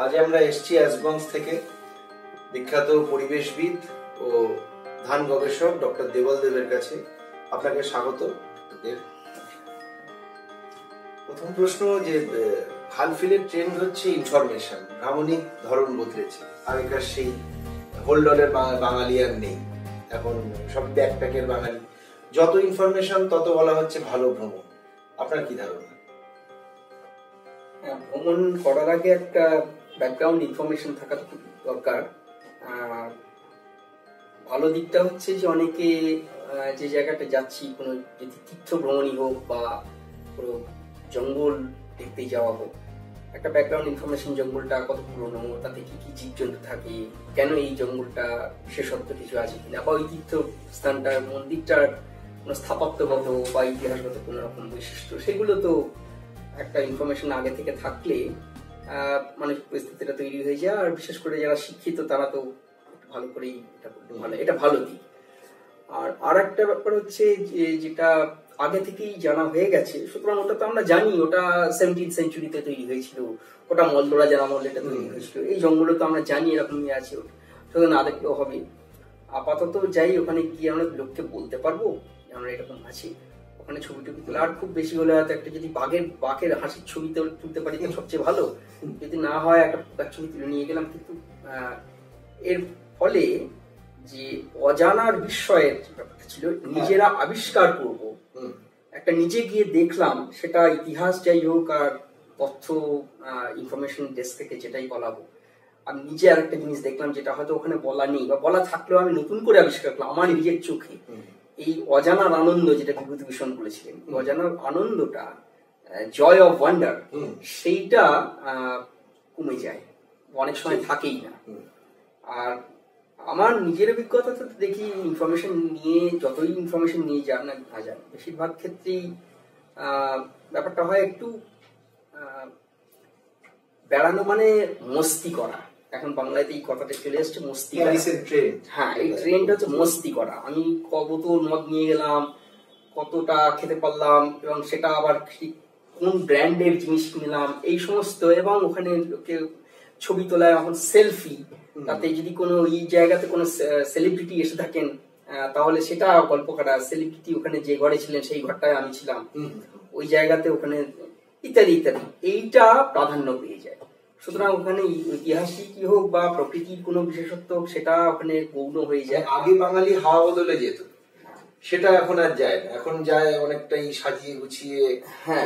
আজ আমরা এসেছি অ্যাশগঞ্জ থেকে বিখ্যাত পরিবেশবিদ ও ধান গবেষক ডক্টর দেবল দেবের কাছে। আপনাকে স্বাগত। প্রথম প্রশ্ন যে হালফিলের ট্রেন্ড হচ্ছে ইনফরমেশন, ভ্রামণিক ধরন বদলেছে। আগেকার সেই হোল্ডলের বাঙালি আর নেই, এখন সব ব্যাকপ্যাকের বাঙালি। যত ইনফরমেশন তত বলা হচ্ছে ভালো ভ্রমণ। আপনার কি ধারণা? ভ্রমণ করার আগে একটা ব্যাকগ্রাউন্ড ইনফরমেশন থাকা খুব দরকার। ভালো দিকটা হচ্ছে যে অনেকে যে জায়গাটা যাচ্ছি, কোনো যদি তীর্থ ভ্রমণই হোক বা কোনো জঙ্গল দেখতে যাওয়া হোক, একটা ব্যাকগ্রাউন্ড ইনফরমেশন, জঙ্গলটা কত পুরনো, তাতে কি কি জীবজন্তু থাকে, কেন এই জঙ্গলটা, বিশেষত্ব কিছু আছে কিনা, বা ওই তীর্থ স্থানটার মন্দিরটার কোনো স্থাপত্যগত বা ইতিহাসগত কোনো রকম বৈশিষ্ট্য, সেগুলো তো একটা ইনফরমেশন আগে থেকে থাকলে মানসিক পরিস্থিতিটা তৈরি হয়ে যায়। আর বিশেষ করে যারা শিক্ষিত তারা তো ভালো করেই এটা করতে ভালো, এটা ভালো দিক। আর একটা ব্যাপার হচ্ছে যে যেটা আগে থেকেই জানা হয়ে গেছে, সুতরাং ওটা তো আমরা জানি ওটা 17th সেঞ্চুরিতে তৈরি হয়েছিল, ওটা মল্লরা জানা মল্ল এটা তৈরি হয়েছিল, এই জঙ্গলে তো আমরা জানি এরকমই আছে, শুধু না দেখলেও হবে। আপাতত যাই, ওখানে গিয়ে আমরা লোককে বলতে পারবো আমরা এরকম আছি, ওখানে ছবি টবি তুলে, আর খুব বেশি হলে হয়তো একটা যদি বাঘের হাসির ছবি তুলতে পারি তো সবচেয়ে ভালো। যদি না হয় একটা ছবি তুলে নিয়ে গেলাম। কিন্তু এর ফলে যে অজানার বিস্ময়ের ব্যাপারটা ছিল, নিজেরা আবিষ্কার করব, একটা নিজে গিয়ে দেখলাম, সেটা ইতিহাস যাই হোক আর তথ্য ইনফরমেশন ডেস্ক থেকে যেটাই বলা হোক, আমি নিজে আর একটা জিনিস দেখলাম যেটা হয়তো ওখানে বলা নেই, বা বলা থাকলেও আমি নতুন করে আবিষ্কার করলাম আমার নিজের চোখে। এই অজানার আনন্দ, যেটা বিভূতিভূষণ বলেছিলেন, অজানার আনন্দটা, জয় অফ ওয়ান্ডার, সেইটা কমে যায়, অনেক সময় থাকেই না। আর আমার নিজের অভিজ্ঞতা তো দেখি, ইনফরমেশন নিয়ে যতই ইনফরমেশন নিয়ে যান না যান, বেশিরভাগ ক্ষেত্রেই ব্যাপারটা হয় একটু বেড়ানো মানে মস্তি করা। এখন বাংলাতে এই কথাটা চলে এসছে, মস্তি করা। হ্যাঁ, এই ট্রেন্ড হচ্ছে মস্তি করা। আমি কত মদ নিয়ে গেলাম, কতটা খেতে পারলাম, এবং সেটা আবার কোন ব্র্যান্ডের জিনিস কিনলাম, এই সমস্ত। এবং ওখানে লোকে ছবি তোলায় এখন সেলফি, তাতে যদি কোনো এই জায়গাতে কোনো সেলিব্রিটি এসে থাকেন তাহলে সেটা গল্প করা, সেলিব্রিটি ওখানে যে ঘরে ছিলেন সেই ঘরটায় আমি ছিলাম, ওই জায়গাতে ওখানে, ইত্যাদি ইত্যাদি, এইটা প্রাধান্য পেয়ে যায়। সুতরাং ওখানে ঐতিহাসিকই হোক বা প্রকৃতির কোনো বিশেষত্ব হোক, সেটা ওখানে গৌণ হয়ে যায়। আগে বাঙালি হাওয়া বদলে যেত, সেটা এখন আর যায় না, এখন যায় অনেকটাই সাজিয়ে গুছিয়ে। হ্যাঁ,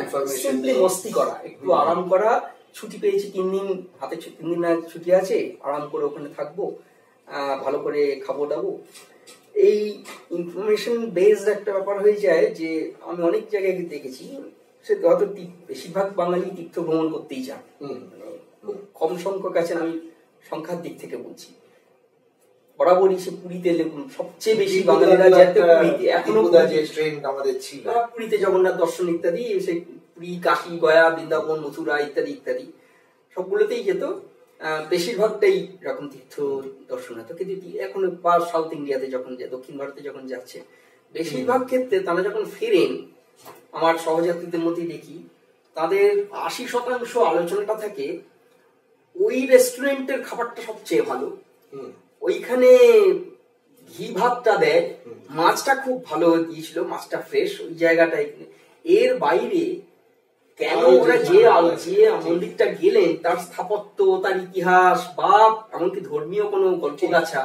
মস্তি করা, একটু আরাম করা, ছুটি পেয়েছি 3 দিন, হাতে 3 দিন ছুটি আছে, আরাম করে ওখানে থাকবো, ভালো করে খাবো দাবো, এই ইনফরমেশন বেসড একটা ব্যাপার হয়ে যায়। যে আমি অনেক জায়গায় দেখেছি, সে হয়তো বেশিরভাগ বাঙালি তীর্থ ভ্রমণ করতেই চান, খুব কম সংখ্যক আছেন, আমি সংখ্যার দিক থেকে বলছি। বরাবরই সে পুরীতে সবচেয়ে বেশি বাঙালিরা যেতে, পুরীতে এখনো আমাদের ছিল, পুরীতে জগন্নাথ দর্শন ইত্যাদি, সে পুরী, কাশী, গয়া, বৃন্দাবন, মথুরা ইত্যাদি ইত্যাদি সবগুলোতেই যেত। বেশিরভাগটাই এরকম তীর্থ দর্শন হতো। কিন্তু এখন বা সাউথ ইন্ডিয়াতে যখন দক্ষিণ ভারতে যখন যাচ্ছে, বেশিরভাগ ক্ষেত্রে তারা যখন ফেরেন, আমার সহযাত্রীদের মধ্যে দেখি তাদের 80% আলোচনাটা থাকে ওই রেস্টুরেন্টের খাবারটা সবচেয়ে ভালো, ওইখানে ঘি ভাতটা দেয়, মাছটা খুব ভালো দিয়েছিল, মাছটা ফ্রেশ, ওই জায়গাটায়। এর বাইরে কেন ওরা যে মন্দিরটা গেলেন, তার স্থাপত্য, তার ইতিহাস বা এমনকি ধর্মীয় কোনো গল্প গাছা,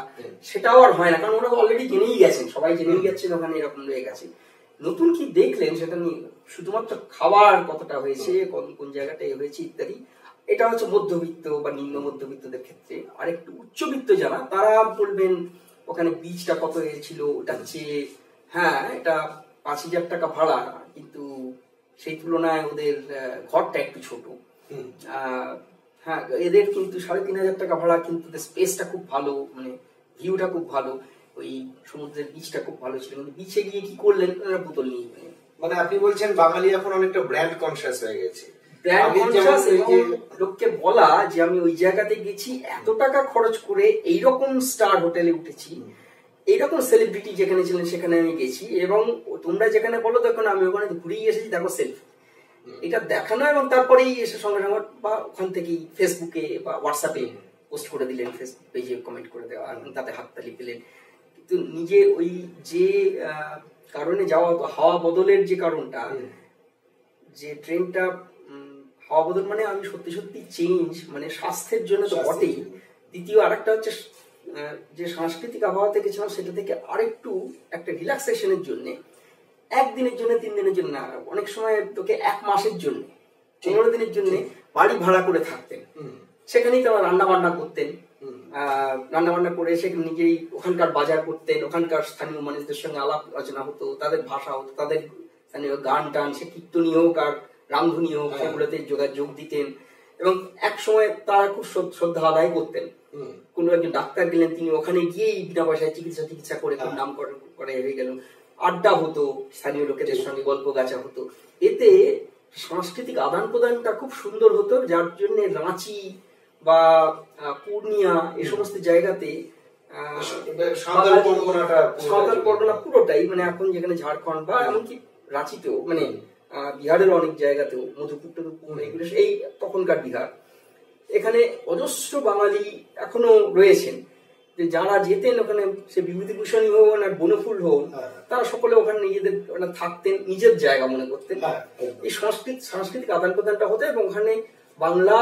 সেটাও আর হয় না, কারণ ওরা অলরেডি জেনেই গেছেন, সবাই জেনেই গেছেন ওখানে এরকম রয়ে গেছে। নতুন কি দেখলেন সেটা নিয়ে, শুধুমাত্র খাবার কতটা হয়েছে, কোন জায়গাটায় হয়েছে ইত্যাদি। এটা হচ্ছে মধ্যবিত্ত বা নিম্ন মধ্যবিত্তদের ক্ষেত্রে। আর একটু উচ্চবিত্ত যারা, তারা বলবেন ওখানে বীজটা কত হয়েছিল, ওটা হচ্ছে, হ্যাঁ এটা 5,000 টাকা ভাড়া, কিন্তু সেই তুলনায় ওদের ঘরটা একটু ছোট। হ্যাঁ, এদের কিন্তু 3,500 টাকা ভাড়া, কিন্তু স্পেসটা খুব ভালো, মানে ভিউটা খুব ভালো, ওই সমুদ্রের বিচটা খুব ভালো ছিল। কিন্তু বিচে গিয়ে কি করলেন, বোতল নিয়ে। মানে আপনি বলছেন বাঙালি এখন অনেকটা ব্র্যান্ড কনসিয়াস হয়ে গেছে, লোককে বলা যে আমি ওই জায়গাতে গেছি, এত টাকা খরচ করে এইরকম স্টার হোটেলে উঠেছি, এইরকম সেলিব্রিটি যেখানে ছিলেন সেখানে আমি গেছি, এবং তোমরা যেখানে বলো দেখো আমি ওখানে ঘুরেই এসেছি, দেখো সেলফি। এটা দেখানো এবং তারপরেই এসে সঙ্গে সঙ্গে বা ওখান থেকেই ফেসবুকে বা হোয়াটসঅ্যাপে পোস্ট করে দিলেন, ফেসবুক পেজে কমেন্ট করে দেওয়া এবং তাতে হাততালি পেলেন। কিন্তু নিজে ওই যে কারণে যাওয়া হতো, হাওয়া বদলের যে কারণটা, যে ট্রেনটা হাওয়া বদল মানে আমি সত্যি সত্যি চেঞ্জ মানে স্বাস্থ্যের জন্য তো বটেই, দ্বিতীয় আরেকটা হচ্ছে যে সাংস্কৃতিক আবহাওয়াতে গেছিলাম সেটা থেকে আরেকটু একটা রিল্যাক্সেশনের জন্য, একদিনের জন্য 3 দিনের জন্য না, অনেক সময় তোকে 1 মাসের জন্য 15 দিনের জন্য বাড়ি ভাড়া করে থাকতেন। সেখানেই তারা রান্না বান্না করতেন, রান্না বান্না করে সেখানে নিজেই ওখানকার বাজার করতেন, ওখানকার স্থানীয় মানুষদের সঙ্গে আলাপ আলোচনা হতো, তাদের ভাষা হতো, তাদের স্থানীয় গান টান, সে কীর্তনী হোক আর রামধনী হোক, সেগুলোতে যোগাযোগ দিতেন এবং এক সময় তারা খুব শ্রদ্ধা আদায় করতেন। কোনো একজন ডাক্তার গেলেন, তিনি ওখানে গিয়েই বিনা পয়সায় চিকিৎসা করে খুব নাম করে হয়ে গেল। আড্ডা হতো, স্থানীয় লোকেদের সঙ্গে গল্প গাছা হতো, এতে সাংস্কৃতিক আদান প্রদানটা খুব সুন্দর হতো, যার জন্য রাঁচি বা পূর্ণিয়া এই সমস্ত জায়গাতে সাঁওতাল পরগনা পুরোটাই মানে এখন যেখানে ঝাড়খণ্ড বা এমনকি রাঁচিতেও মানে বিহারের অনেক জায়গাতেও মধুপুর এগুলো এই তখনকার বিহার, এখানে অজস্র বাঙালি এখনো রয়েছেন যে যারা যেতেন ওখানে, সে বিভূতিভূষণই হোক না বনফুল হোক, তারা সকলে ওখানে নিজেদের থাকতেন, নিজের জায়গা মনে করতেন। এই সাংস্কৃতিক আদান প্রদানটা হতো এবং ওখানে বাংলা,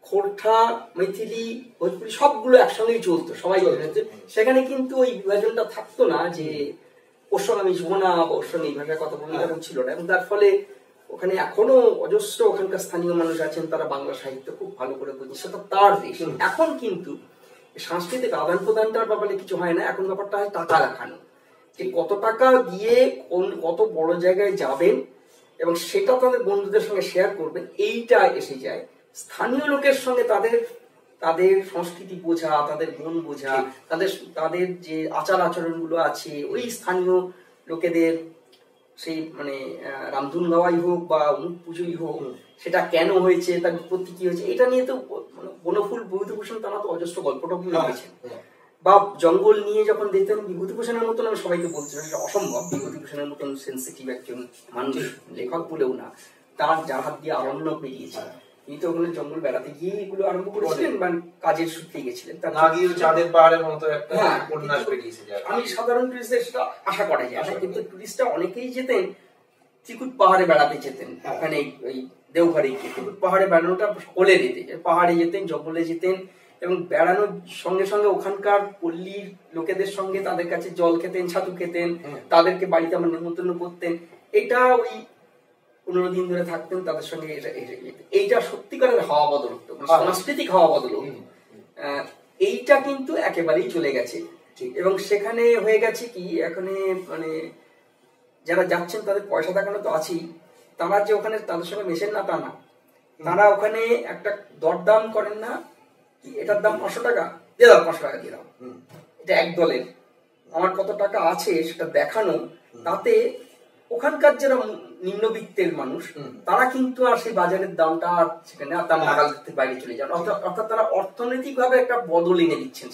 খোর্ঠা, মেথিলি, ভোজপুরি সবগুলো একসঙ্গেই চলতো, সবাই সেখানে কিন্তু ওই বিভাজনটা থাকতো না যে ওর সঙ্গে আমি শুভ না বা ওর সঙ্গে এই ভাষায় কথা বলবো, এরকম ছিল না। এবং তার ফলে ওখানে এখনো অজস্র ওখানকার স্থানীয় মানুষ আছেন, তারা বাংলা সাহিত্য খুব ভালো করে বোঝে, সেটা তার দেশ। এখন কিন্তু সাংস্কৃতিক আদান প্রদানটার ব্যাপারে কিছু হয় না, এখন ব্যাপারটা হয় টাকা দেখানো, যে কত টাকা দিয়ে কত বড় জায়গায় যাবেন এবং সেটা তাদের বন্ধুদের সঙ্গে শেয়ার করবেন, এইটা এসে যায়। স্থানীয় লোকের সঙ্গে তাদের সংস্কৃতি বোঝা, তাদের মন বোঝা, তাদের যে আচার আচরণ গুলো আছে, ওই স্থানীয় লোকেদের সেই মানে রামধুন গাওয়াই হোক বা অমুক পুজোই হোক, সেটা কেন হয়েছে, তার উৎপত্তি কি হয়েছে, এটা নিয়ে তো বনফুল, বিভূতিভূষণ তারা তো অজস্র গল্পটা লিখেছেন। বা জঙ্গল নিয়ে যখন দেখতেন, বিভূতিভূষণের মতন আমি সবাইকে বলছিলাম সেটা অসম্ভব, বিভূতিভূষণের মতন সেন্সিটিভ একজন মানুষ, লেখক বলেও না, তার যার হাত দিয়ে আরণ্য পেরিয়েছে, তিনি তো ওখানে জঙ্গল বেড়াতে গিয়ে এগুলো আরম্ভ করেছিলেন বা কাজের সূত্রে গেছিলেন। চাঁদের পাহাড়ের মতো একটা উপন্যাস বেরিয়েছে। আমি সাধারণ টুরিস্টদের সেটা আশা করা যায়, কিন্তু টুরিস্টরা অনেকেই যেতেন চিকুট পাহাড়ে বেড়াতে যেতেন, ওখানে ওই দেওঘরে চিকুট পাহাড়ে বেড়ানোটা সকলে যেতেন, পাহাড়ে যেতেন, জঙ্গলে যেতেন এবং বেড়ানোর সঙ্গে সঙ্গে ওখানকার পল্লীর লোকেদের সঙ্গে তাদের কাছে জল খেতেন, ছাতু খেতেন, তাদেরকে বাড়িতে আমার নিমন্ত্রণ করতেন, এটা ওই 15 দিন ধরে থাকতেন তাদের সঙ্গে। এইটা সত্যিকারের হাওয়া বদল হতো, সাংস্কৃতিক হাওয়া বদল হতো। এইটা কিন্তু একেবারেই চলে গেছে এবং সেখানে হয়ে গেছে কি, এখানে মানে যারা যাচ্ছেন তাদের পয়সা দেখানো তো আছেই, তারা যে ওখানে তাদের সঙ্গে মেশেন না তা না, তারা ওখানে একটা দরদাম করেন না, এটার দাম 500 টাকা দিয়ে দাও, 500 টাকা দিয়ে দাও, এটা এক দলের, আমার কত টাকা আছে সেটা দেখানো। তাতে ওখানকার যারা নিম্নবিত্তের মানুষ, তারা কিন্তু আর সেই বাজারের দামটা সেখানে তার নাগাল বাইরে চলে যান, অর্থাৎ তারা অর্থনৈতিক ভাবে একটা বদল এনে দিচ্ছেন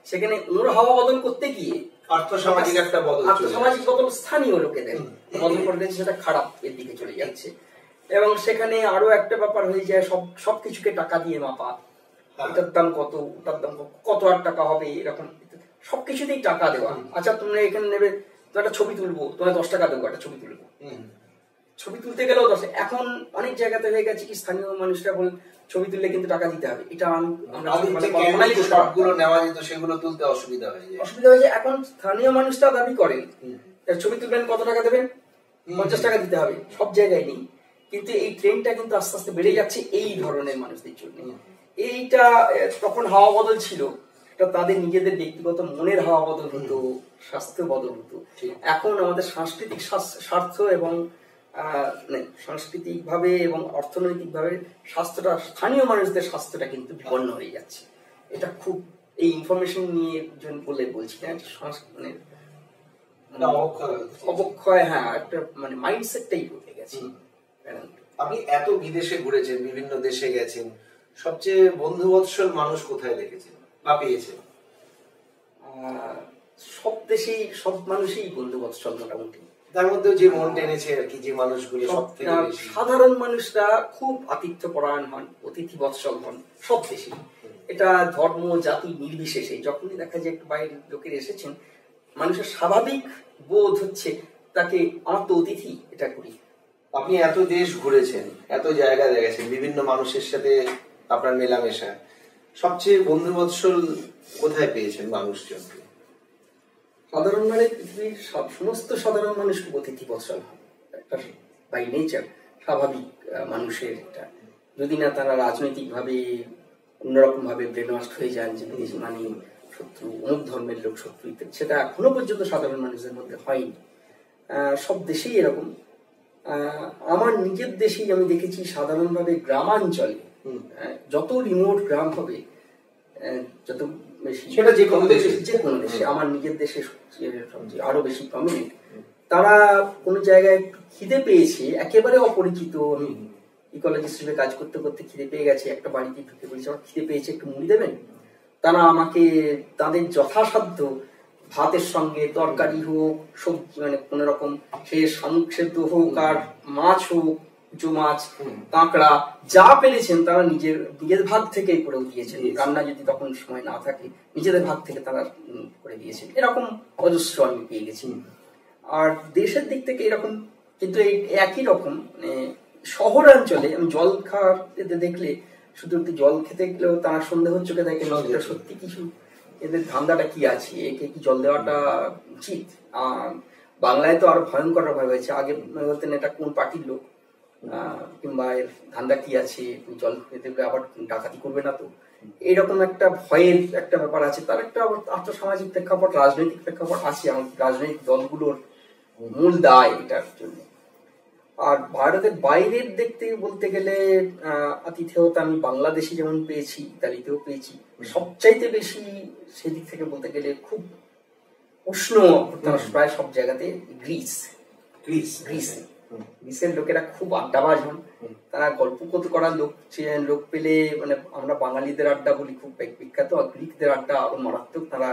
সেখানে ওর হাওয়া বদল করতে গিয়ে আর্থসামাজিক একটা বদল, আর্থসামাজিক বদল স্থানীয় লোকেদের বদল করে দিচ্ছে, সেটা খারাপ এর দিকে চলে যাচ্ছে। এবং সেখানে আরো একটা ব্যাপার হয়ে যায়, সবকিছুকে টাকা দিয়ে মাপা, এটার দাম কত, ওটার দাম কত আর টাকা হবে, এরকম সবকিছুতেই টাকা দেওয়া। আচ্ছা তোমরা এখানে নেবে, একটা ছবি তুলবো, তোমার 10 টাকা দেবো, একটা ছবি তুলবো, ছবি তুলতে গেলেও 10। এখন অনেক জায়গাতে হয়ে গেছে কি, স্থানীয় মানুষরা বলেন ছবি তুললে কিন্তু টাকা দিতে হবে, এটা নেওয়া যেত, সেগুলো তুলতে অসুবিধা হয়েছে। এখন স্থানীয় মানুষরা দাবি করেন ছবি তুলবেন, কত টাকা দেবেন, 50 টাকা দিতে হবে, সব জায়গায় নেই। কিন্তু এই ট্রেনটা কিন্তু আস্তে আস্তে বেড়ে যাচ্ছে এই ধরনের মানুষদের জন্য। এইটা তখন হাওয়া বদল ছিল, তাদের নিজেদের ব্যক্তিগত মনের হাওয়া বদল হতো, স্বাস্থ্য বদল হতো। এখন আমাদের সাংস্কৃতিক স্বার্থ এবং সাংস্কৃতিক ভাবে এবং অর্থনৈতিক ভাবে স্বাস্থ্যটা, স্থানীয় মানুষদের স্বাস্থ্যটা কিন্তু বিপন্ন হয়ে যাচ্ছে। এটা খুব এই ইনফরমেশন নিয়ে বলে বলছি না, মানে অবক্ষয়, হ্যাঁ একটা মানে মাইন্ডসেটটাই বদলে গেছে। আপনি এত বিদেশে ঘুরেছেন, বিভিন্ন দেশে গেছেন, সবচেয়ে বন্ধুবৎসল মানুষ কোথায় দেখেছেন বা পেয়েছেন? সব দেশেই সব মানুষই বন্ধুবৎসল মোটামুটি, তার মধ্যেও যে মন টেনেছে আর কি, যে মানুষগুলো সবথেকে বেশি সাধারণ মানুষরা খুব আতিথ্যপরায়ণ হন, অতিথি বৎসল হন সব দেশে। এটা ধর্ম জাতি নির্বিশেষে যখনই দেখা যায় একটু বাইরের লোকের এসেছেন, মানুষের স্বাভাবিক বোধ হচ্ছে তাকে আমার তো অতিথি এটা করি। আপনি এত দেশ ঘুরেছেন, এত জায়গা দেখেছেন, বিভিন্ন মানুষের সাথে আপনার মেলামেশা, সবচেয়ে বন্ধুবৎসল কোথায় পেয়েছেন মানুষজনকে? সাধারণভাবে পৃথিবীর সমস্ত সাধারণ মানুষ খুব অতিথি বৎসল হয়, একটা বাই নেচার স্বাভাবিক মানুষের এটা। যদি না তারা রাজনৈতিকভাবে অন্যরকম ভাবে ব্রেনওয়াশ হয়ে যান যে বিদেশি মানে শত্রু, অমুক ধর্মের লোক শত্রু ইত্যাদি, সেটা এখনো পর্যন্ত সাধারণ মানুষের মধ্যে হয়নি। সব দেশেই এরকম। আমার নিজের দেশেই আমি দেখেছি সাধারণভাবে গ্রামাঞ্চলে যত রিমোট গ্রাম হবে, যত বেশি সেটা যে কোনো দেশে, আমার নিজের দেশে সবচেয়ে আরো বেশি প্রমিনেন্ট। তারা কোনো জায়গায় একটু খিদে পেয়েছে, একেবারে অপরিচিত, আমি ইকোলজিস্ট হিসেবে কাজ করতে করতে খিদে পেয়ে গেছে, একটা বাড়িতে ঢুকে পড়েছে, আমার খিদে পেয়েছে একটু মুড়ি দেবেন। তারা আমাকে তাদের যথাসাধ্য ভাতের সঙ্গে তরকারি হোক, সবজি মানে কোন রকম সে শামুক সেদ্ধ হোক আর মাছ হোক, উঁচু মাছ, কাঁকড়া যা পেরেছেন তারা নিজের ভাগ থেকেই করে দিয়েছেন। রান্না যদি তখন সময় না থাকে নিজেদের ভাগ থেকে তারা করে দিয়েছেন। এরকম অজস্র আমি পেয়ে গেছি। আর দেশের দিক থেকে এরকম, কিন্তু এই একই রকম শহরাঞ্চলে আমি জল খাওয়াতে দেখলে শুধু একটু জল খেতে গেলেও তারা সন্দেহ চোখে দেখেন সেটা সত্যি কিছু, এদের ধান্দাটা কি আছে, একে কি জল দেওয়াটা উচিত। বাংলায় তো আরো ভয়ঙ্কর ভাবে হয়েছে, আগে বলতেন এটা কোন পার্টির লোক, কিংবা এর ধান্দা কি আছে, জল খেতে গেলে আবার ডাকাতি করবে না তো, এইরকম একটা ভয়ের একটা ব্যাপার আছে। তার একটা আর্থসামাজিক প্রেক্ষাপট, রাজনৈতিক প্রেক্ষাপট আছে, আমাদের রাজনৈতিক দলগুলোর মূল দায় এটার জন্য। আর ভারতের বাইরের দেখতে বলতে গেলে আতিথেয়তা আমি বাংলাদেশে যেমন পেয়েছি, ইতালিতেও পেয়েছি। সবচাইতে বেশি সেদিক থেকে বলতে গেলে খুব উষ্ণ প্রায় সব জায়গাতে গ্রিসের লোকেরা খুব আড্ডাবাজ হন। তারা গল্প করার লোক পেলে, মানে আমরা বাঙালিদের আড্ডা বলি খুব বিখ্যাত, আর গ্রিকদের আড্ডা আরো মারাত্মক। তারা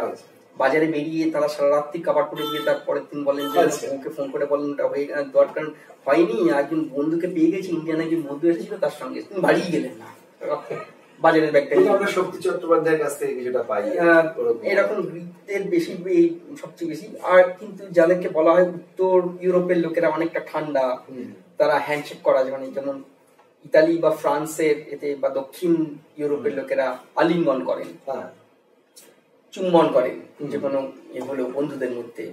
বাজারে বেরিয়ে তারা সারা রাত্রি কাবার করে দিয়ে তার পরের দিন বলেন যে ওকে ফোন করে বলেন ওটা হয়ে দরকার হয়নি, একজন বন্ধুকে পেয়ে গেছি, ইন্ডিয়ান একজন বন্ধু এসেছিল তার সঙ্গে, তুমি বাড়িয়ে গেলেন না, বাজারের ব্যাগটা আমরা শক্তি চট্টোপাধ্যায়ের কাছ থেকে কিছুটা পাই। এরকম গ্রিকদের বেশি, সবচেয়ে বেশি। আর কিন্তু যাদেরকে বলা হয় উত্তর ইউরোপের লোকেরা অনেকটা ঠান্ডা, তারা হ্যান্ডশেক করা, যেমন ইতালি বা ফ্রান্সের এতে বা দক্ষিণ ইউরোপের লোকেরা আলিঙ্গন করেন, চুম্বন করেন যে কোনো এগুলো বন্ধুদের মধ্যে।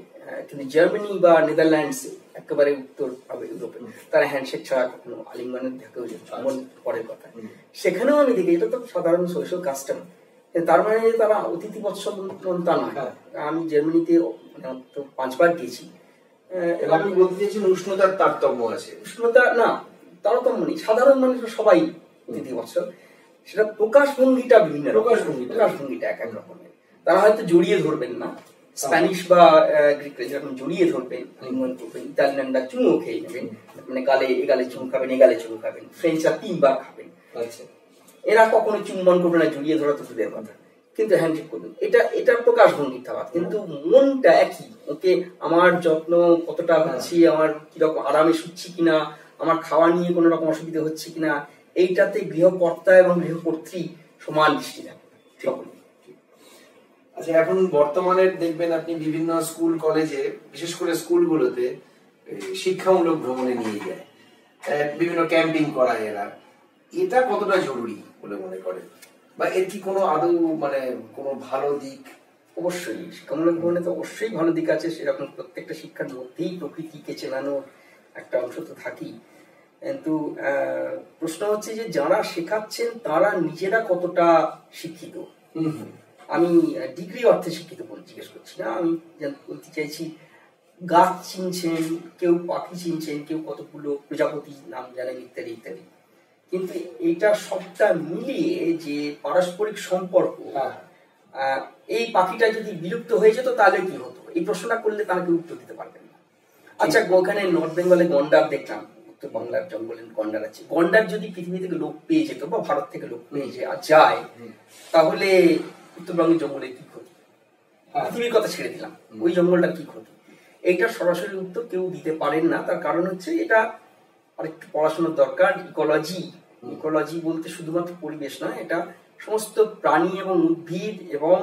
কিন্তু জার্মানি বা নেদারল্যান্ডস একেবারে উত্তর ইউরোপে তারা হ্যান্ডশেক ছাড়া কখনো আলিঙ্গনের দেখেও চুম্বন পরের কথা। সেখানেও আমি দেখি এটা তো সাধারণ সোশ্যাল কাস্টম, তার মানে তারা অতিথি বৎসল তা নয়। আমি জার্মানিতে 5 বার গেছি। আমি বলতে চাইছি উষ্ণতার তারতম্য আছে। উষ্ণতা না, তারতম্য নেই, সাধারণ মানুষ সবাই অতিথি বৎসল। সেটা প্রকাশভঙ্গিটা বিভিন্ন, প্রকাশভঙ্গিটা এক এক রকমের। তারা হয়তো জড়িয়ে ধরবেন না, স্প্যানিশ বা গ্রিকরা যেরকম জড়িয়ে ধরবেন, আলিঙ্গন করবেন, ইতালিয়ানরা চুমু খেয়ে নেবেন, মানে গালে এগালে চুমু খাবেন, এগালে চুমু খাবেন, ফ্রেঞ্চরা 3 বার খাবেন। এরা কখনো চুম্বন করবে না, জড়িয়ে ধরা তো দূরের কথা, কিন্তু হ্যান্ডশেক করবেন। এটা প্রকাশভঙ্গির খাবার, কিন্তু মনটা একই। ওকে আমার যত্ন কতটা হচ্ছে, আমার কিরকম আরামে শুচ্ছি কিনা, আমার খাওয়া নিয়ে কোনো রকম অসুবিধা হচ্ছে কিনা, এইটাতে গৃহকর্তা এবং গৃহকর্ত্রী সমান দৃষ্টি দেন সকলে। আচ্ছা, এখন বর্তমানে দেখবেন আপনি বিভিন্ন স্কুল কলেজে, বিশেষ করে স্কুলগুলোতে শিক্ষামূলক ভ্রমণে নিয়ে যায়, বিভিন্ন ক্যাম্পিং করায় এরা। এটা কতটা জরুরি বলে মনে করেন, বা এর কি কোনো আদৌ মানে কোনো ভালো দিক? অবশ্যই শিক্ষামূলক ভ্রমণে তো অবশ্যই ভালো দিক আছে, সেরকম প্রত্যেকটা শিক্ষার মধ্যেই প্রকৃতিকে চেনানোর একটা অংশ তো থাকেই। কিন্তু প্রশ্ন হচ্ছে যে যারা শেখাচ্ছেন তারা নিজেরা কতটা শিক্ষিত। আমি ডিগ্রি অর্থে শিক্ষিত বলে জিজ্ঞেস করছি না, আমি বলতে চাইছি গাছ চিনছেন, কেউ পাখি চিনছেন, কেউ কতগুলো প্রজাপতি নাম জানেন, ইত্যাদি ইত্যাদি। কিন্তু এটা সবটা মিলিয়ে যে পারস্পরিক সম্পর্ক, এই পাখিটা যদি বিলুপ্ত হয়ে যেত তাহলে কি হতো, এই প্রশ্নটা করলে তারা কেউ উত্তর দিতে পারবেন না। আচ্ছা, ওখানে নর্থ বেঙ্গলে গন্ডার দেখলাম, উত্তর বাংলার জঙ্গলে গন্ডার আছে। গন্ডার যদি পৃথিবী থেকে লোক পেয়ে যেত বা ভারত থেকে লোক পেয়ে যায়, তাহলে উত্তরবঙ্গের জঙ্গলে কি ক্ষতি? পৃথিবীর কথা ছেড়ে দিলাম, ওই জঙ্গলটা কি ক্ষতি? এইটার সরাসরি উত্তর কেউ দিতে পারেন না। তার কারণ হচ্ছে এটা আরেকটু পড়াশোনার দরকার। ইকোলজি বলতে শুধুমাত্র পরিবেশ নয়, এটা সমস্ত প্রাণী এবং উদ্ভিদ এবং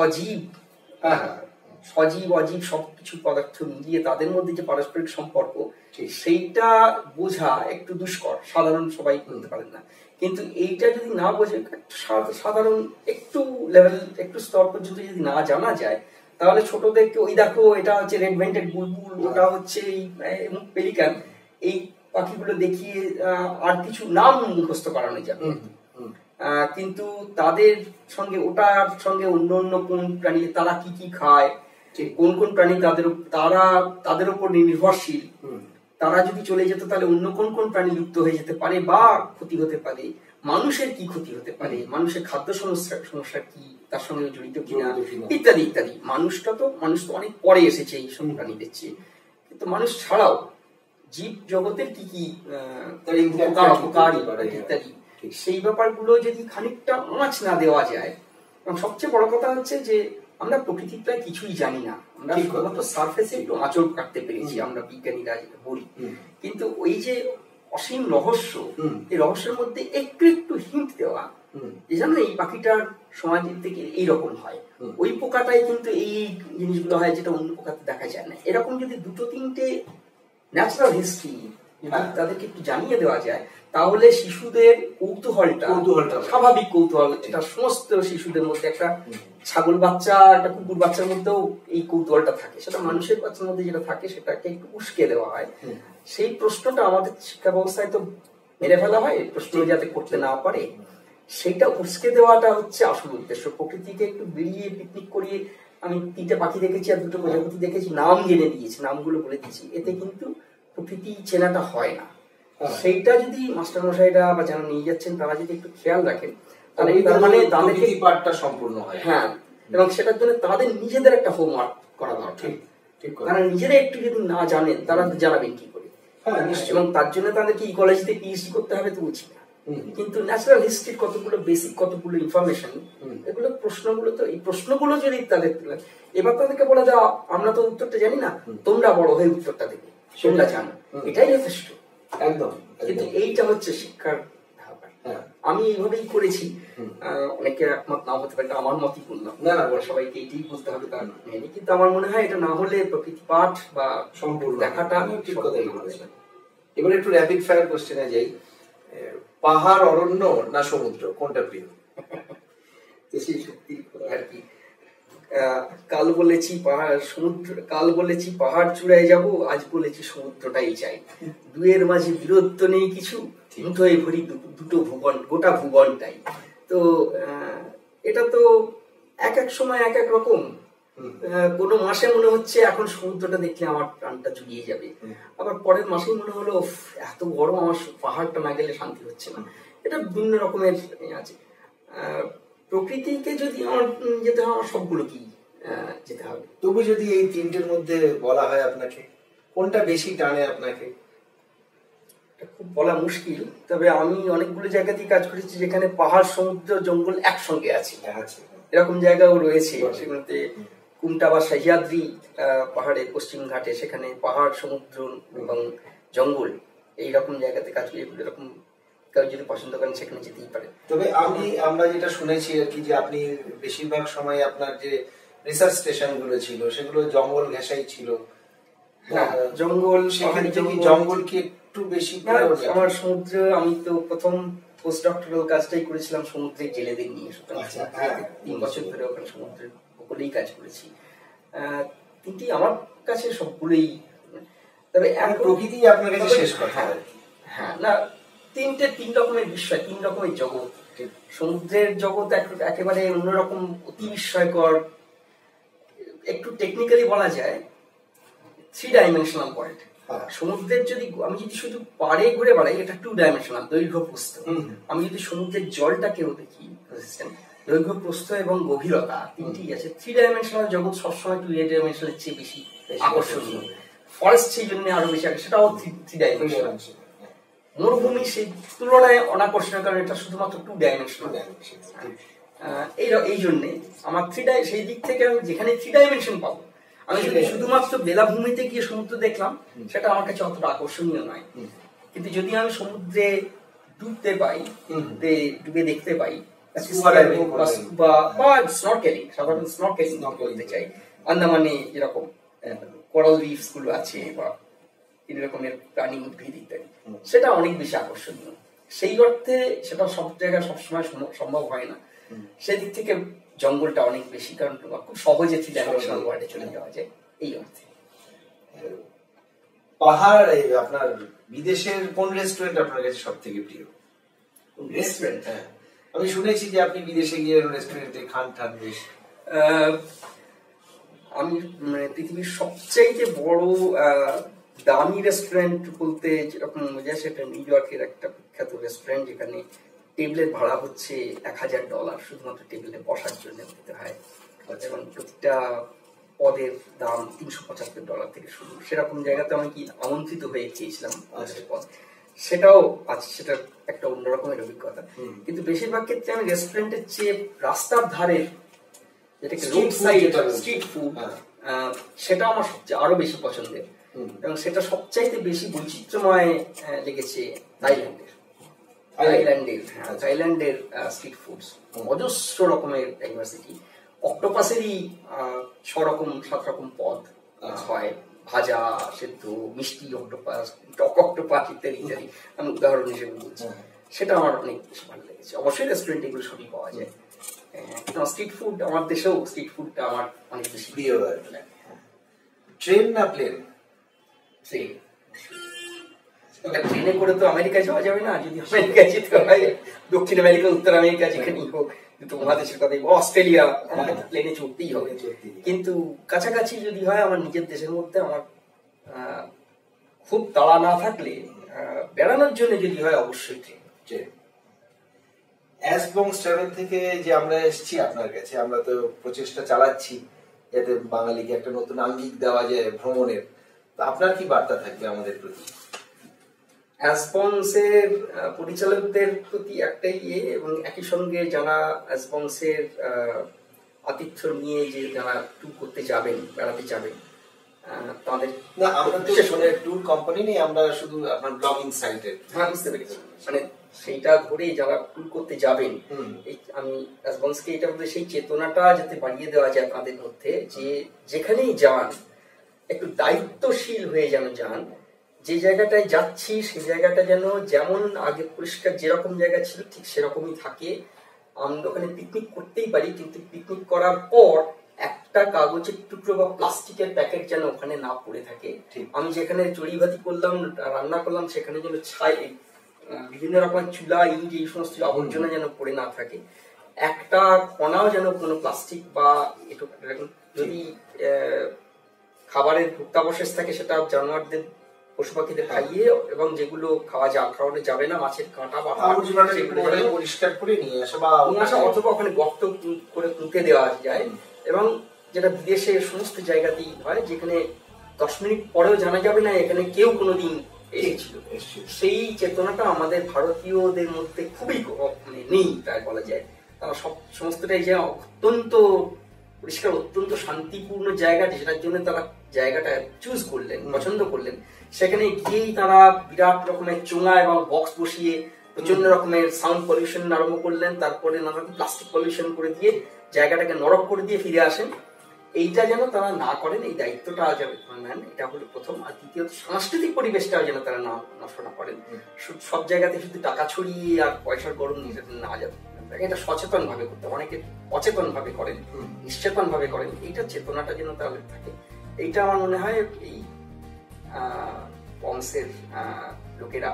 অজীব, সজীব অজীব সবকিছু পদার্থ মিলিয়ে তাদের মধ্যে যে পারস্পরিক সম্পর্ক, সেইটা বোঝা একটু দুষ্কর, সাধারণ সবাই বলতে পারেন না। কিন্তু এইটা যদি না বোঝে, সাধারণ একটু লেভেল, একটু স্তর পর্যন্ত যদি না জানা যায়, তাহলে ছোটদেরকে ওই দেখো এটা হচ্ছে রেড ভেন্টেড বুলবুল, ওটা হচ্ছে এই পেলিকান, এই পাখিগুলো দেখিয়ে আর কিছু নাম মুখস্থ করানো যাবে। কিন্তু তাদের সঙ্গে ওটার সঙ্গে অন্য অন্য কোন প্রাণী, তারা কি কি খায়, কোন কোন প্রাণী তাদের উপর নির্ভরশীল, তারা যদি চলে যেত তাহলে অন্য কোন কোন প্রাণী লুপ্ত হয়ে যেতে পারে বা ক্ষতি হতে পারে, মানুষের কি ক্ষতি হতে পারে, মানুষের খাদ্য সমস্যা কি তার সঙ্গে জড়িত কিনা, ইত্যাদি ইত্যাদি। মানুষ তো অনেক পরে এসেছে এই সব প্রাণীদের চেয়ে, কিন্তু মানুষ ছাড়াও জীব জগতের কি কি ইত্যাদি, সেই ব্যাপারগুলো যদি খানিকটা আঁচ না দেওয়া যায়। এবং সবচেয়ে বড় কথা হচ্ছে যে আমরা প্রকৃতির প্রায় কিছুই জানি না, আমরা শুধুমাত্র সারফেসে একটু আঁচড় কাটতে পেরেছি, আমরা বিজ্ঞানীরা যেটা বলি। কিন্তু ওই যে অসীম রহস্য, এই রহস্যের মধ্যে একটু একটু হিন্ট দেওয়া, যে জানো এই পাখিটার সমাজের থেকে এইরকম হয়, ওই পোকাটাই কিন্তু এই জিনিসগুলো হয় যেটা অন্য পোকাতে দেখা যায় না। এরকম যদি দুটো তিনটে ন্যাচারাল হিস্ট্রি তাদেরকে একটু জানিয়ে দেওয়া যায়, তাহলে শিশুদের কৌতূহলটা স্বাভাবিক কৌতূহল, এটা সমস্ত শিশুদের মধ্যে, একটা ছাগল বাচ্চা একটা কুকুর বাচ্চার মধ্যেও এই কৌতূহলটা থাকে, সেটা মানুষের বাচ্চার মধ্যে যেটা থাকে সেটাকে একটু উস্কে দেওয়া হয়। সেই প্রশ্নটা আমাদের শিক্ষা ব্যবস্থায় তো মেরে ফেলা হয়, প্রশ্ন যাতে করতে না পারে, সেইটা উস্কে দেওয়াটা হচ্ছে আসল উদ্দেশ্য। প্রকৃতিকে একটু বেরিয়ে পিকনিক করিয়ে, আমি 3টে পাখি দেখেছি আর 2টো প্রজাপতি দেখেছি, নাম জেনে দিয়েছি, নামগুলো বলে দিয়েছি, এতে কিন্তু প্রকৃতি চেনাটা হয় না। সেইটা যদি মাস্টারমশাইরা বা যারা নিয়ে যাচ্ছেন তারা যদি একটু খেয়াল রাখেন, তাহলে তার মানে তাদেরকে পাঠটা সম্পূর্ণ হয়। হ্যাঁ, এবং সেটার জন্য তাদের নিজেদের একটা হোমওয়ার্ক করা দরকার। তারা নিজেরা একটু যদি না জানেন, তারা জানাবেন কি করে? এবং তার জন্য তাদেরকে ইকোলজিতে পিএইচডি করতে হবে তো বুঝি না, কিন্তু ন্যাচারাল হিস্ট্রির কতগুলো বেসিক, কতগুলো ইনফরমেশন, এগুলো প্রশ্নগুলো তো, এই প্রশ্নগুলো যদি তাদের, এবার তাদেরকে বলে দাও আমরা তো উত্তরটা জানি না, তোমরা বড় হয়ে উত্তরটা দেবে, তোমরা জানো, এটাই যথেষ্ট। একদম, কিন্তু এইটা হচ্ছে শিক্ষার ব্যাপার। আমি এইভাবেই করেছি, অনেকে একমত নাও হতে পারে, আমার মতই বললাম না, সবাইকে এইটাই বুঝতে হবে তার নেই, কিন্তু আমার মনে হয় এটা না হলে প্রকৃতি পাঠ বা সম্পূর্ণ দেখাটা ঠিক কথাই বলেছেন। এবার একটু র্যাপিড ফায়ার কোশ্চেনে যাই, পাহাড়, অরণ্য না সমুদ্র, কোনটা প্রিয়? সেই সত্যি আর কি, কাল বলেছি পাহাড় সমুদ্র, কাল বলেছি পাহাড় চূড়ায় যাব, আজ বলেছি সমুদ্রটাই চাই, দুয়ের মাঝে বিরোধ তো নেই কিছু, মুঠোয় ভরি দুটো ভুবন, গোটা ভুবনটাই। তো এটা তো এক এক সময় এক এক রকম। কোনো মাসে মনে হচ্ছে এখন সমুদ্রটা দেখলে আমার প্রাণটা জুড়িয়ে যাবে, আবার পরের মাসেই মনে হলো এত গরম, আমার পাহাড়টা না গেলে শান্তি হচ্ছে না। এটা বিভিন্ন রকমের আছে। প্রকৃতিকে যদি আমার যেতে হয়, আমার সবগুলো কি যেতে হবে। তবু যদি এই তিনটের মধ্যে বলা হয় আপনাকে, কোনটা বেশি টানে আপনাকে? খুব বলা মুশকিল, তবে আমি অনেকগুলো জায়গাতেই কাজ করেছি যেখানে পাহাড়, সমুদ্র, জঙ্গল একসঙ্গে আছে, এরকম জায়গাও রয়েছে। সেগুলোতে কুমটা বা সহ্যাদ্রি পাহাড়ের পশ্চিম ঘাটে, সেখানে পাহাড়, সমুদ্র এবং জঙ্গল এইরকম জায়গাতে কাজ করি। এরকম কেউ যদি পছন্দ করেন সেখানে যেতেই পারে। তবে আমরা যেটা শুনেছি আর কি, যে আপনি বেশিরভাগ সময় আপনার যে রিসার্চ স্টেশন গুলো ছিল সেগুলো জঙ্গল ঘেঁষাই ছিল। জঙ্গল, সেখানে জঙ্গল কি একটু বেশি? আমার সমুদ্র, আমি তো প্রথম পোস্ট ডক্টরাল কাজটাই করেছিলাম সমুদ্রের জেলেদের নিয়ে, 3 বছর ধরে ওখানে সমুদ্রের উপরেই কাজ করেছি। তিনটি আমার কাছে সবগুলোই, তবে প্রকৃতি আপনার কাছে শেষ কথা। হ্যাঁ, না, তিন রকমের বিষয়, 3 রকমের জগৎ। সমুদ্রের জগৎ একেবারে অন্যরকম, অতি বিস্ময়কর, একটু টেকনিক্যালি বলা যায় 3 ডাইমেনশনাল পয়েন্ট। সমুদ্রের আমি যদি শুধু পাড়ে ঘুরে বেড়াই, এটা 2 ডাইমেনশনাল, দৈর্ঘ্য প্রস্থ। আমি যদি সমুদ্রের জলটাকেও দেখি, দৈর্ঘ্য প্রস্থ এবং গভীরতা, 3টি আছে। 3 ডাইমেনশনাল জগৎ সবসময় 2 ডাইমেনশনালের চেয়ে বেশি আকর্ষণীয়। ফরেস্ট সেই জন্য আরো বেশি, সেটাও 3 ডাইমেনশনাল। মরুভূমি সেই তুলনায় অনাকর্ষণীয়, কারণ এটা শুধুমাত্র 2 ডাইমেনশনাল। এই জন্যে আমার সেই দিক থেকে আমি যেখানে 3 ডাইমেনশন পাবো আমি যদি শুধুমাত্র বেলাভূমিতে গিয়ে সমুদ্র দেখলাম সেটা আমার কাছে অতটা আকর্ষণীয় নয়, কিন্তু যদি আমি সমুদ্রে ডুবতে পাই, ডুবে দেখতে পাই, সাধারণ স্নরকেলিং করতে চাই, আন্দামানে যেরকম কোরাল রিফস গুলো আছে বা এই রকমের প্রাণী উদ্ভিদ ইত্যাদি, সেটা অনেক বেশি আকর্ষণীয়। সেই অর্থে সেটা সব জায়গায় সবসময় সম্ভব হয় না, সেদিক থেকে জঙ্গলটা অনেক বেশি, কারণ খুব সহজে ওয়ার্ল্ডে চলে যাওয়া যায় এই অর্থে। পাহাড়, আপনার বিদেশের কোন রেস্টুরেন্ট আপনার কাছে সব থেকে প্রিয়? রেস্টুরেন্ট? হ্যাঁ, আমি শুনেছি যে আপনি বিদেশে গিয়ে রেস্টুরেন্টে খান বেশ। আমি পৃথিবীর সবচাইতে বড় দামি রেস্টুরেন্ট বলতে যেরকম বোঝায় সেটা নিউ ইয়র্কের একটা বিখ্যাত রেস্টুরেন্ট, যেখানে টেবিলের ভাড়া হচ্ছে $1000 শুধুমাত্র টেবিলে বসার জন্য দিতে হয়, এবং প্রতিটা পদের দাম $375 থেকে শুরু। সেরকম জায়গাতে আমি কি আমন্ত্রিত হয়ে খেয়েছিলাম পদ, সেটাও আছে, সেটা একটা অন্যরকমের অভিজ্ঞতা। কিন্তু বেশিরভাগ ক্ষেত্রে আমি রেস্টুরেন্টের চেয়ে রাস্তার ধারে যেটাকে রোড সাইড স্ট্রিট ফুড, সেটা আমার সবচেয়ে আরো বেশি পছন্দের, এবং সেটা সবচাইতে বেশি বৈচিত্র্যময় লেগেছে থাইল্যান্ডের স্ট্রিট ফুডস। অজস্র রকমের ডাইভার্সিটি, অক্টোপাসেরই 6-7 রকম পদ হয়, ভাজা, সেদ্ধ, মিষ্টি অক্টোপাস, টক অক্টোপাস ইত্যাদি ইত্যাদি, আমি উদাহরণ হিসেবে বলছি। সেটা আমার অনেক বেশি ভালো লেগেছে। অবশ্যই রেস্টুরেন্টে এগুলো সবই পাওয়া যায়। স্ট্রিট ফুড, আমার দেশেও স্ট্রিট ফুডটা আমার অনেক বেশি প্রিয়। ট্রেন না প্লেন? ট্রেনে করে তো আমেরিকায় যাওয়া যাবে না, যদি আমেরিকায় যেতে হয়, দক্ষিণ আমেরিকা, উত্তর আমেরিকা, যেখানেই হোক, কিন্তু মহাদেশের কথাই অস্ট্রেলিয়া, আমাকে প্লেনে চড়তেই হবে। কিন্তু কাছাকাছি যদি হয় আমার নিজের দেশের মধ্যে, আমার খুব তাড়া না থাকলে বেড়ানোর জন্য যদি হয় অবশ্যই ট্রেন। অ্যাসবংস ট্রাভেল থেকে যে আমরা এসেছি আপনার কাছে, আমরা তো প্রচেষ্টা চালাচ্ছি যাতে বাঙালিকে একটা নতুন আঙ্গিক দেওয়া যায় ভ্রমণের, তো আপনার কি বার্তা থাকবে আমাদের প্রতি? অ্যাসবংসের পরিচালকদের প্রতি একটাই এবং একই সঙ্গে যারা অ্যাসবংসের আতিথ্য নিয়ে যে যারা ট্যুর করতে যাবেন, বেড়াতে যাবেন, তাদের না, আমরা তো শুনে ট্যুর কোম্পানি নেই, আমরা শুধু আপনার ব্লগিং সাইটে। হ্যাঁ, বুঝতে পেরেছি। মানে সেইটা ধরে যারা ট্যুর করতে যাবেন, আমি অ্যাসবংসকে এটা বলতে সেই চেতনাটা যাতে বাড়িয়ে দেওয়া যায় তাদের মধ্যে, যে যেখানেই যান একটু দায়িত্বশীল হয়ে যেন যান, যে জায়গাটায় যাচ্ছি সেই জায়গাটা যেন যেমন আগে পরিষ্কার যেরকম জায়গা ছিল ঠিক সেরকমই থাকে। আমরা ওখানে পিকনিক করতেই পারি, কিন্তু পিকনিক করার পর একটা কাগজের টুকরো বা প্লাস্টিকের প্যাকেট যেন ওখানে না পড়ে থাকে। আমি যেখানে চড়িভাতি করলাম, রান্না করলাম, সেখানে যেন ছাই, বিভিন্ন রকমের চুলা, ইট, এই সমস্ত আবর্জনা যেন পড়ে না থাকে। একটা কণাও যেন কোনো প্লাস্টিক বা যদি খাবারের ভুক্তাবশেষ থাকে সেটা জানোয়ারদের, পশু পাখিদের খাইয়ে, এবং যেগুলো খাওয়ানো যাবে না, মাছের কাঁটা বা পরিষ্কার করে নিয়ে আসা, অথবা ওখানে গর্ত করে পুঁতে দেওয়া যায়। এবং যেটা বিদেশে সমস্ত জায়গাতেই হয়, যেখানে 10 মিনিট পরেও জানা যাবে না এখানে কেউ কোনোদিন এসেছিল। সেই চেতনাটা আমাদের ভারতীয়দের মধ্যে খুবই নেই, তাই বলা যায়। তারা সমস্তটাই যে অত্যন্ত পরিষ্কার, অত্যন্ত শান্তিপূর্ণ জায়গা, যেটার জন্য তারা জায়গাটা চুজ করলেন, পছন্দ করলেন, সেখানে গিয়েই তারা বিরাট রকমের চোঙা এবং বক্স বসিয়ে প্রচন্ড রকমের সাউন্ড পলিউশন আরম্ভ করলেন, তারপরে নানা রকম প্লাস্টিক পলিউশন করে দিয়ে জায়গাটাকে নরক করে দিয়ে ফিরে আসেন। এইটা যেন তারা না করেন, এই দায়িত্বটা নেন, এটা হলো প্রথম। আর দ্বিতীয়ত সাংস্কৃতিক পরিবেশটা যেন তারা নষ্ট না করেন। সব জায়গাতে শুধু টাকা ছড়িয়ে আর পয়সার গরম না যাবে, এটা সচেতন ভাবে করতে, অনেকে অচেতন ভাবে করেন, নিশ্চেতন ভাবে করেন, এইটা চেতনাটা যেন তাহলে থাকে। এইটা আমার মনে হয় এই বংশের লোকেরা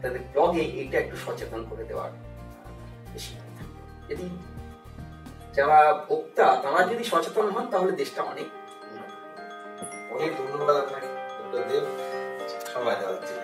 তাদের ব্লগে এইটা একটু সচেতন করে দেওয়ার বেশি। যদি যারা ভোক্তা তারা যদি সচেতন হন তাহলে দেশটা অনেক ধন্যবাদ আপনাকে সময় দেওয়ার জন্য।